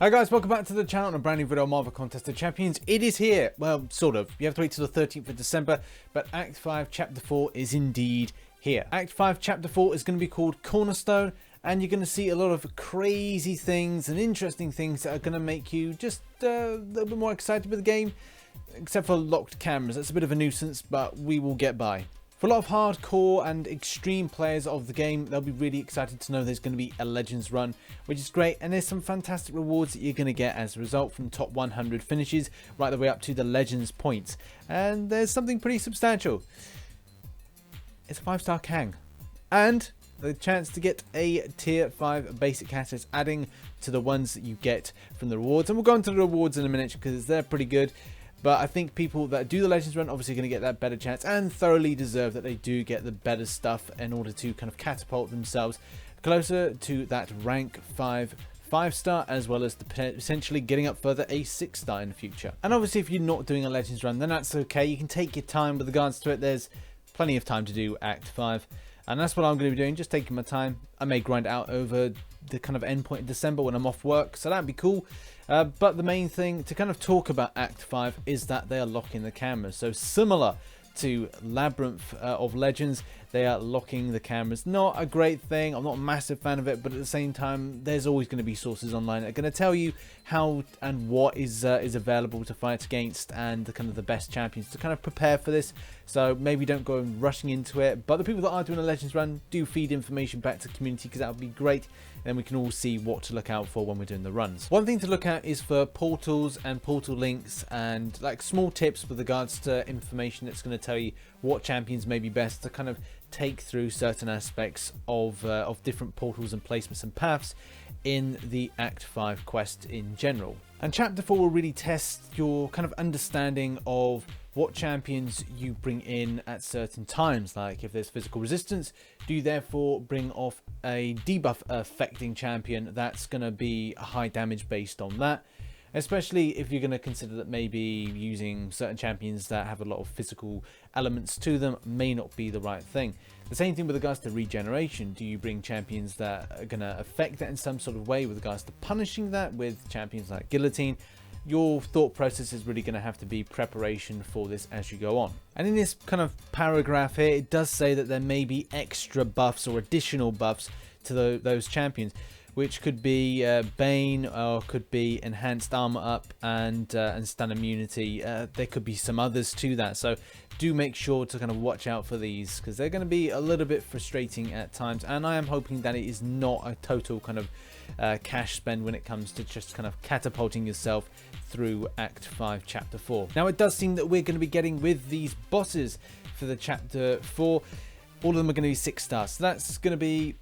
Hi guys, welcome back to the channel on a brand new video on Marvel Contest of Champions. It is here, well, sort of. You have to wait till the 13th of December, but Act 5 Chapter 4 is indeed here. Act 5 Chapter 4 is going to be called Cornerstone, and you're going to see a lot of crazy things and interesting things that are going to make you just a little bit more excited with the game, except for locked cameras. That's a bit of a nuisance, but we will get by. For a lot of hardcore and extreme players of the game, they'll be really excited to know there's going to be a Legends run, which is great, and there's some fantastic rewards that you're going to get as a result from top 100 finishes right the way up to the Legends points. And there's something pretty substantial. It's a 5-star Kang. And the chance to get a tier 5 basic catalyst, adding to the ones that you get from the rewards. And we'll go into the rewards in a minute because they're pretty good. But I think people that do the Legends run obviously going to get that better chance and thoroughly deserve that they do get the better stuff in order to kind of catapult themselves closer to that rank 5-star, as well as essentially getting up further a 6-star in the future. And obviously if you're not doing a Legends run, then that's okay. You can take your time with regards to it. There's plenty of time to do Act 5. And that's what I'm going to be doing, just taking my time. I may grind out over the kind of end point in December when I'm off work, so that'd be cool. But the main thing to kind of talk about Act 5 is that they are locking the cameras. So similar to Labyrinth of Legends, they are locking the cameras. Not a great thing. I'm not a massive fan of it, but at the same time, there's always going to be sources online that are going to tell you how and what is available to fight against, and the kind of the best champions to kind of prepare for this. So maybe don't go rushing into it. But the people that are doing a Legends run, do feed information back to the community, because that would be great. Then we can all see what to look out for when we're doing the runs. One thing to look at is for portals and portal links, and like small tips with regards to information that's going to tell you what champions may be best to kind of take through certain aspects of different portals and placements and paths in the Act 5 quest in general. And Chapter 4 will really test your kind of understanding of what champions you bring in at certain times. Like if there's physical resistance, do you therefore bring off a debuff affecting champion that's going to be a high damage based on that? Especially if you're going to consider that maybe using certain champions that have a lot of physical elements to them may not be the right thing. The same thing with regards to regeneration. Do you bring champions that are going to affect that in some sort of way with regards to punishing that with champions like Guillotine? Your thought process is really going to have to be preparation for this as you go on. And in this kind of paragraph here, it does say that there may be extra buffs or additional buffs to those champions, which could be Bane, or could be enhanced armor up and stun immunity. There could be some others to that, so do make sure to kind of watch out for these, because they're going to be a little bit frustrating at times. And I am hoping that it is not a total kind of cash spend when it comes to just kind of catapulting yourself through Act 5 Chapter 4. Now it does seem that we're going to be getting with these bosses for the Chapter 4. All of them are going to be 6 stars, so that's going to be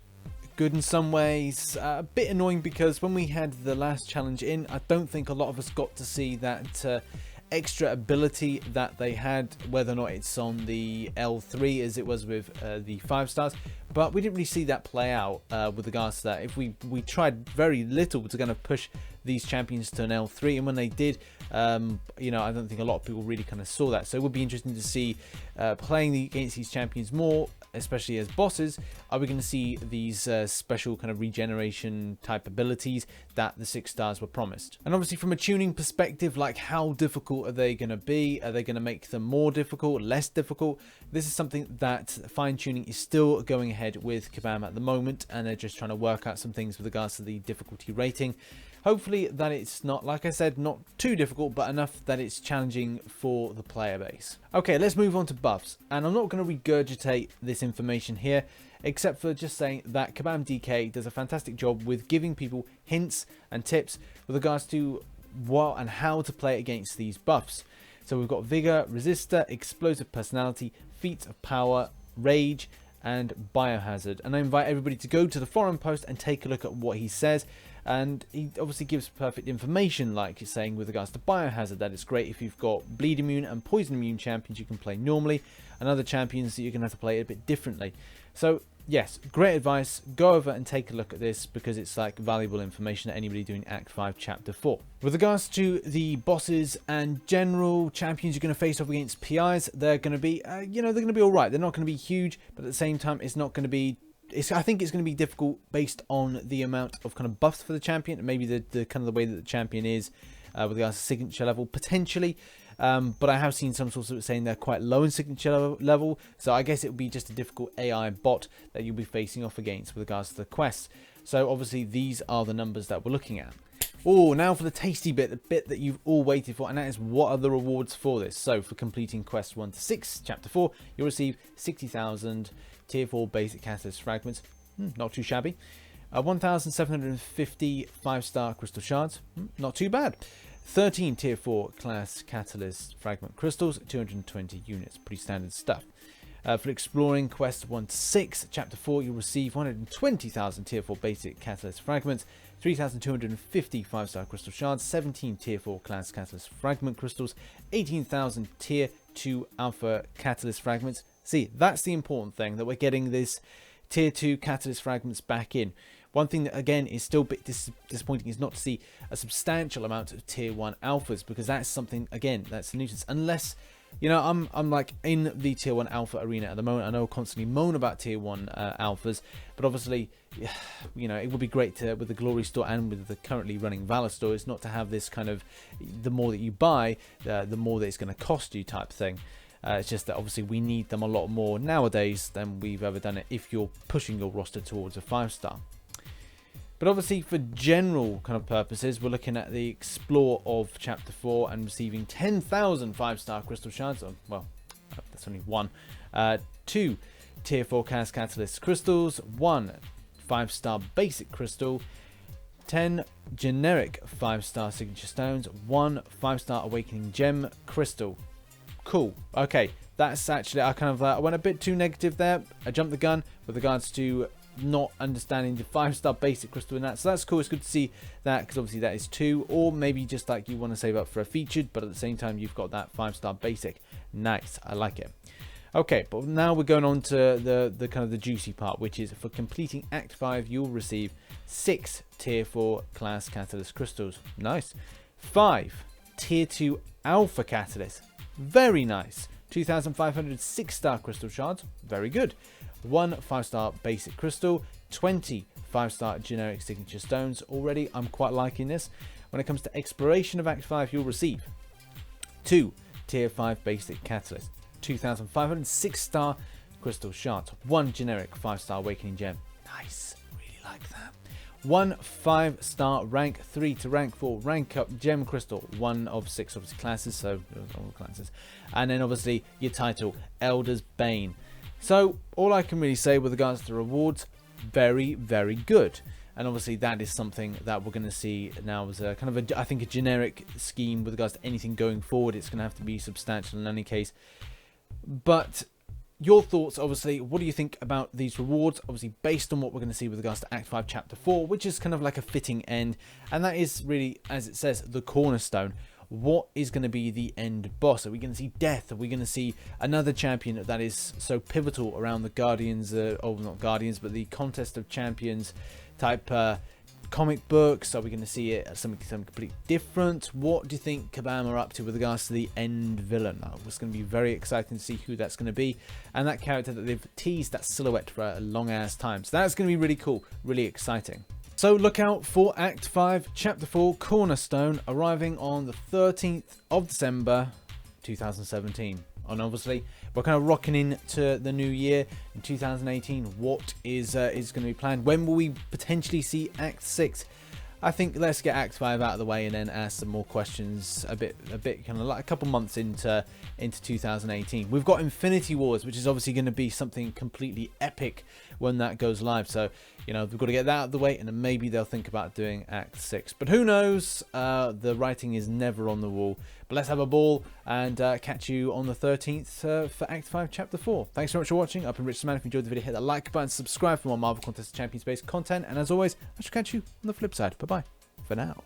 good in some ways. A bit annoying because when we had the last challenge in, I don't think a lot of us got to see that extra ability that they had, whether or not it's on the L3 as it was with the 5 stars, but we didn't really see that play out with regards to that. If we tried very little to kind of push these champions to an L3, and when they did, you know, I don't think a lot of people really kind of saw that. So it would be interesting to see playing against these champions more, especially as bosses. Are we going to see these special kind of regeneration type abilities that the 6 stars were promised? And obviously from a tuning perspective, like how difficult are they going to be? Are they going to make them more difficult, less difficult? This is something that fine tuning is still going ahead with Kabam at the moment, and they're just trying to work out some things with regards to the difficulty rating. Hopefully that it's not, like I said, not too difficult, but enough that it's challenging for the player base. Okay, let's move on to buffs. And I'm not going to regurgitate this information here, except for just saying that Kabam DK does a fantastic job with giving people hints and tips with regards to what and how to play against these buffs. So we've got Vigor, Resistor, Explosive Personality, Feats of Power, Rage, and Biohazard. And I invite everybody to go to the forum post and take a look at what he says. And he obviously gives perfect information, like he's saying with regards to Biohazard, that it's great if you've got bleed immune and poison immune champions you can play normally, and other champions that you're going to have to play a bit differently. So yes, great advice. Go over and take a look at this, because it's like valuable information that anybody doing Act 5 Chapter 4. With regards to the bosses and general champions you're going to face off against PIs, they're going to be, you know, they're going to be all right. They're not going to be huge, but at the same time, it's not going to be I think it's going to be difficult based on the amount of kind of buffs for the champion, and maybe the kind of the way that the champion is with regards to signature level potentially. But I have seen some sources of it saying they're quite low in signature level, so I guess it would be just a difficult AI bot that you'll be facing off against with regards to the quests. So obviously these are the numbers that we're looking at. Oh, now for the tasty bit, the bit that you've all waited for, and that is what are the rewards for this. So for completing quests 1 to 6, chapter 4, you'll receive 60,000 tier 4 basic catalyst fragments. Not too shabby. 1,750 5-star crystal shards. Not too bad. 13 tier 4 class catalyst fragment crystals, 220 units. Pretty standard stuff. For exploring quest 1 to 6, chapter 4, you'll receive 120,000 tier 4 basic catalyst fragments, 3,250 5-star crystal shards, 17 tier 4 class catalyst fragment crystals, 18,000 tier 2 alpha catalyst fragments. See, that's the important thing, that we're getting this tier 2 catalyst fragments back in. One thing that again is still a bit disappointing is not to see a substantial amount of tier 1 alphas, because that's something, again, that's a nuisance. Unless, you know, I'm like in the tier 1 alpha arena at the moment. I know I constantly moan about tier 1 alphas, but obviously, you know, it would be great to, with the Glory Store and with the currently running Valor Store, is not to have this kind of, the more that you buy, the more that it's going to cost you type thing. It's just that obviously we need them a lot more nowadays than we've ever done it if you're pushing your roster towards a 5-star. But obviously for general kind of purposes, we're looking at the Explore of Chapter 4 and receiving 10,000 5-star crystal shards. Well, that's only one. 2 tier 4 cast catalyst crystals, 1 5-star basic crystal, 10 generic 5-star signature stones, 1 5-star awakening gem crystal. Cool. Okay, that's actually, I kind of I went a bit too negative there. I jumped the gun with regards to not understanding the 5-star basic crystal in that, so that's cool. It's good to see that, because obviously that is 2, or maybe just like you want to save up for a featured, but at the same time you've got that 5-star basic. Nice, I like it. Okay, but now we're going on to the kind of the juicy part, which is for completing Act 5 you'll receive 6 tier 4 class catalyst crystals. Nice. 5 tier 2 alpha catalyst. Very nice. 2,500 6-star crystal shards. Very good. 1 5-star basic crystal, 20 5-star generic signature stones. Already I'm quite liking this. When it comes to exploration of Act 5, you'll receive 2 tier 5 basic catalyst, 2,500 6-star crystal shards, 1 generic 5-star awakening gem. Nice, really like that. 1 5-star rank 3 to rank 4 rank up gem crystal, 1 of 6 obviously classes, so all classes, and then obviously your title, Elder's Bane. So all I can really say with regards to rewards, very, very good. And obviously that is something that we're going to see now as a kind of I think a generic scheme with regards to anything going forward. It's going to have to be substantial in any case. But your thoughts, obviously, what do you think about these rewards? Obviously based on what we're going to see with regards to Act 5 Chapter 4, which is kind of like a fitting end. And that is really, as it says, the cornerstone. What is going to be the end boss? Are we going to see death? Are we going to see another champion that is so pivotal around the Guardians, not Guardians, but the Contest of Champions type comic books? Are we going to see it as something completely different? What do you think Kabam are up to with regards to the end villain? It's going to be very exciting to see who that's going to be, and that character that they've teased that silhouette for a long ass time. So that's going to be really cool, really exciting. So look out for Act 5, Chapter 4, Cornerstone, arriving on the 13th of December, 2017. And obviously, we're kind of rocking into the new year in 2018. What is going to be planned? When will we potentially see Act 6? I think let's get Act 5 out of the way and then ask some more questions a bit kind of like a couple months into 2018. We've got Infinity Wars, which is obviously going to be something completely epic when that goes live. So, you know, we've got to get that out of the way, and then maybe they'll think about doing Act 6. But who knows? The writing is never on the wall. But let's have a ball and catch you on the 13th for Act 5, Chapter 4. Thanks so much for watching. I've been RichTheMan. If you enjoyed the video, hit that like button, subscribe for more Marvel Contest of Champions based content. And as always, I shall catch you on the flip side. Bye-bye for now.